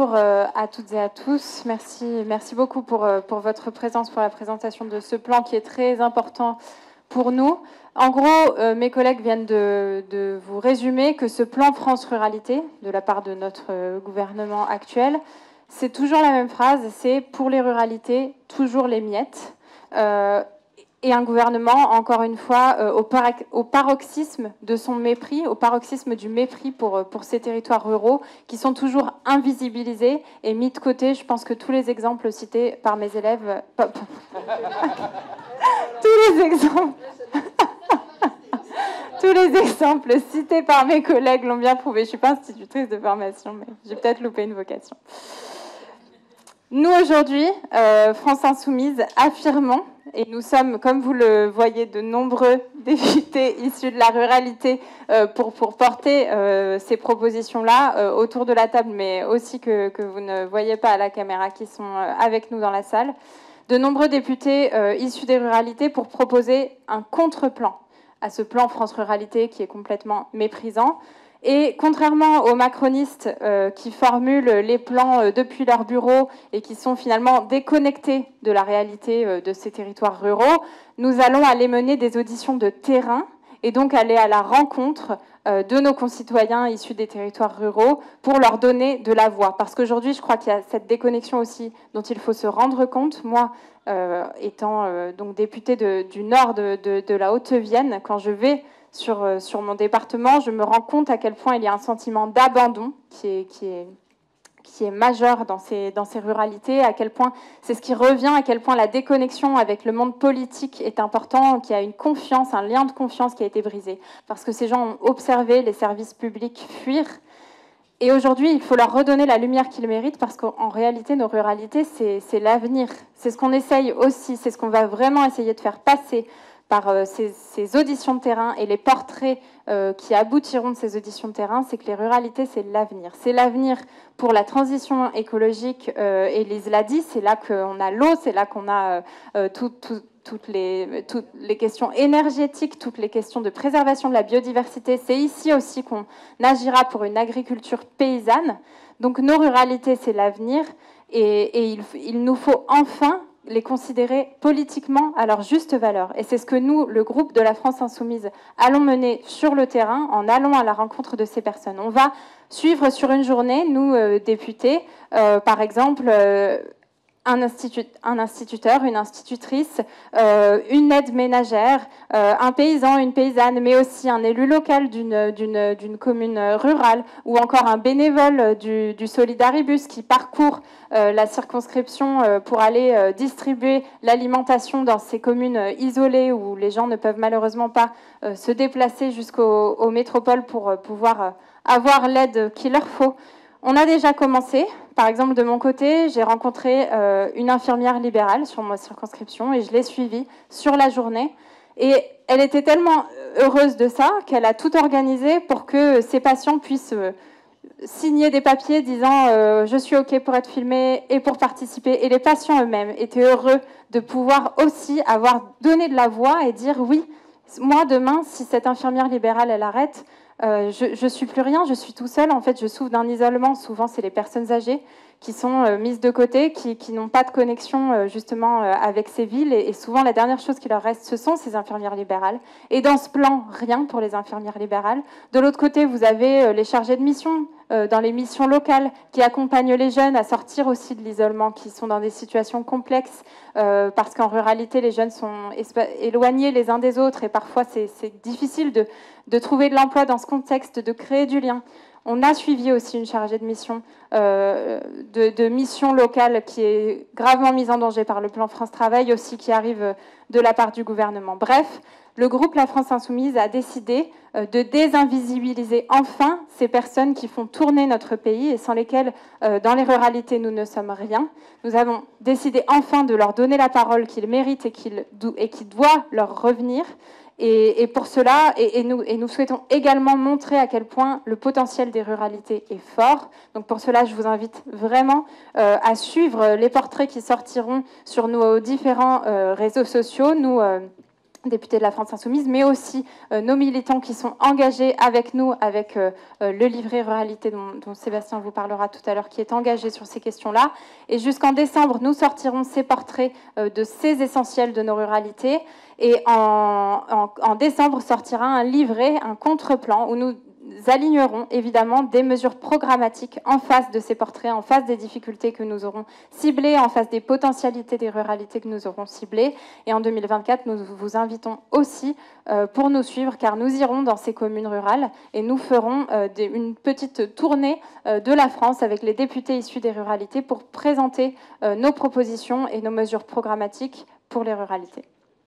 Bonjour à toutes et à tous. Merci beaucoup pour votre présence, pour la présentation de ce plan qui est très important pour nous. En gros, mes collègues viennent de vous résumer que ce plan France Ruralité, de la part de notre gouvernement actuel, c'est toujours la même phrase, c'est pour les ruralités, toujours les miettes. Et un gouvernement, encore une fois, au paroxysme de son mépris, au paroxysme du mépris pour ces territoires ruraux qui sont toujours invisibilisés et mis de côté. Je pense que tous les exemples cités par mes élèves... tous les exemples cités par mes collègues l'ont bien prouvé. Je ne suis pas institutrice de formation, mais j'ai peut-être loupé une vocation. Nous, aujourd'hui, France Insoumise, affirmons, et nous sommes, comme vous le voyez, de nombreux députés issus de la ruralité pour porter ces propositions-là autour de la table, mais aussi que vous ne voyez pas à la caméra, qui sont avec nous dans la salle. De nombreux députés issus des ruralités pour proposer un contre-plan à ce plan France Ruralité qui est complètement méprisant. Et contrairement aux macronistes qui formulent les plans depuis leur bureau et qui sont finalement déconnectés de la réalité de ces territoires ruraux, nous allons aller mener des auditions de terrain et donc aller à la rencontre de nos concitoyens issus des territoires ruraux pour leur donner de la voix. Parce qu'aujourd'hui, je crois qu'il y a cette déconnexion aussi dont il faut se rendre compte. Moi, étant donc députée du nord de la Haute-Vienne, quand je vais sur mon département, je me rends compte à quel point il y a un sentiment d'abandon qui est majeur dans ces ruralités, à quel point c'est ce qui revient, à quel point la déconnexion avec le monde politique est important, qu'il y a une confiance, un lien de confiance qui a été brisé. Parce que ces gens ont observé les services publics fuir. Et aujourd'hui, il faut leur redonner la lumière qu'ils méritent parce qu'en réalité, nos ruralités, c'est l'avenir. C'est ce qu'on essaye aussi, c'est ce qu'on va vraiment essayer de faire passer par ces auditions de terrain et les portraits qui aboutiront de ces auditions de terrain, c'est que les ruralités, c'est l'avenir. C'est l'avenir pour la transition écologique, et Lise l'a dit, c'est là qu'on a l'eau, c'est là qu'on a toutes les questions énergétiques, toutes les questions de préservation de la biodiversité. C'est ici aussi qu'on agira pour une agriculture paysanne. Donc nos ruralités, c'est l'avenir et il nous faut enfin les considérer politiquement à leur juste valeur. Et c'est ce que nous, le groupe de la France Insoumise, allons mener sur le terrain en allant à la rencontre de ces personnes. On va suivre sur une journée, nous, députés, par exemple, un instituteur, une institutrice, une aide ménagère, un paysan, une paysanne, mais aussi un élu local d'une commune rurale, ou encore un bénévole du Solidaribus qui parcourt la circonscription pour aller distribuer l'alimentation dans ces communes isolées où les gens ne peuvent malheureusement pas se déplacer jusqu'aux métropoles pour pouvoir avoir l'aide qu'il leur faut. On a déjà commencé. Par exemple, de mon côté, j'ai rencontré une infirmière libérale sur ma circonscription et je l'ai suivie sur la journée. Et elle était tellement heureuse de ça qu'elle a tout organisé pour que ses patients puissent signer des papiers disant je suis OK pour être filmé et pour participer. Et les patients eux-mêmes étaient heureux de pouvoir aussi avoir donné de la voix et dire oui, moi demain, si cette infirmière libérale, elle arrête, je suis plus rien, je suis tout seul. En fait, je souffre d'un isolement. Souvent, c'est les personnes âgées qui sont mises de côté, qui n'ont pas de connexion justement avec ces villes. Et souvent, la dernière chose qui leur reste, ce sont ces infirmières libérales. Et dans ce plan, rien pour les infirmières libérales. De l'autre côté, vous avez les chargés de mission dans les missions locales qui accompagnent les jeunes à sortir aussi de l'isolement, qui sont dans des situations complexes parce qu'en ruralité, les jeunes sont éloignés les uns des autres et parfois, c'est difficile de trouver de l'emploi dans ce contexte, de créer du lien. On a suivi aussi une chargée de mission, de mission locale qui est gravement mise en danger par le plan France Travail aussi qui arrive de la part du gouvernement. Bref, le groupe La France Insoumise a décidé de désinvisibiliser enfin ces personnes qui font tourner notre pays et sans lesquelles, dans les ruralités, nous ne sommes rien. Nous avons décidé enfin de leur donner la parole qu'ils méritent et qui doit leur revenir. Et pour cela, nous souhaitons également montrer à quel point le potentiel des ruralités est fort. Donc pour cela, je vous invite vraiment à suivre les portraits qui sortiront sur nos différents réseaux sociaux. Nous députés de la France Insoumise, mais aussi nos militants qui sont engagés avec nous, avec le livret ruralité dont Sébastien vous parlera tout à l'heure, qui est engagé sur ces questions-là. Et jusqu'en décembre, nous sortirons ces portraits de ces essentiels de nos ruralités. Et en décembre sortira un livret, un contre-plan, où nous alignerons évidemment des mesures programmatiques en face de ces portraits, en face des difficultés que nous aurons ciblées, en face des potentialités des ruralités que nous aurons ciblées. Et en 2024, nous vous invitons aussi pour nous suivre, car nous irons dans ces communes rurales et nous ferons une petite tournée de la France avec les députés issus des ruralités pour présenter nos propositions et nos mesures programmatiques pour les ruralités.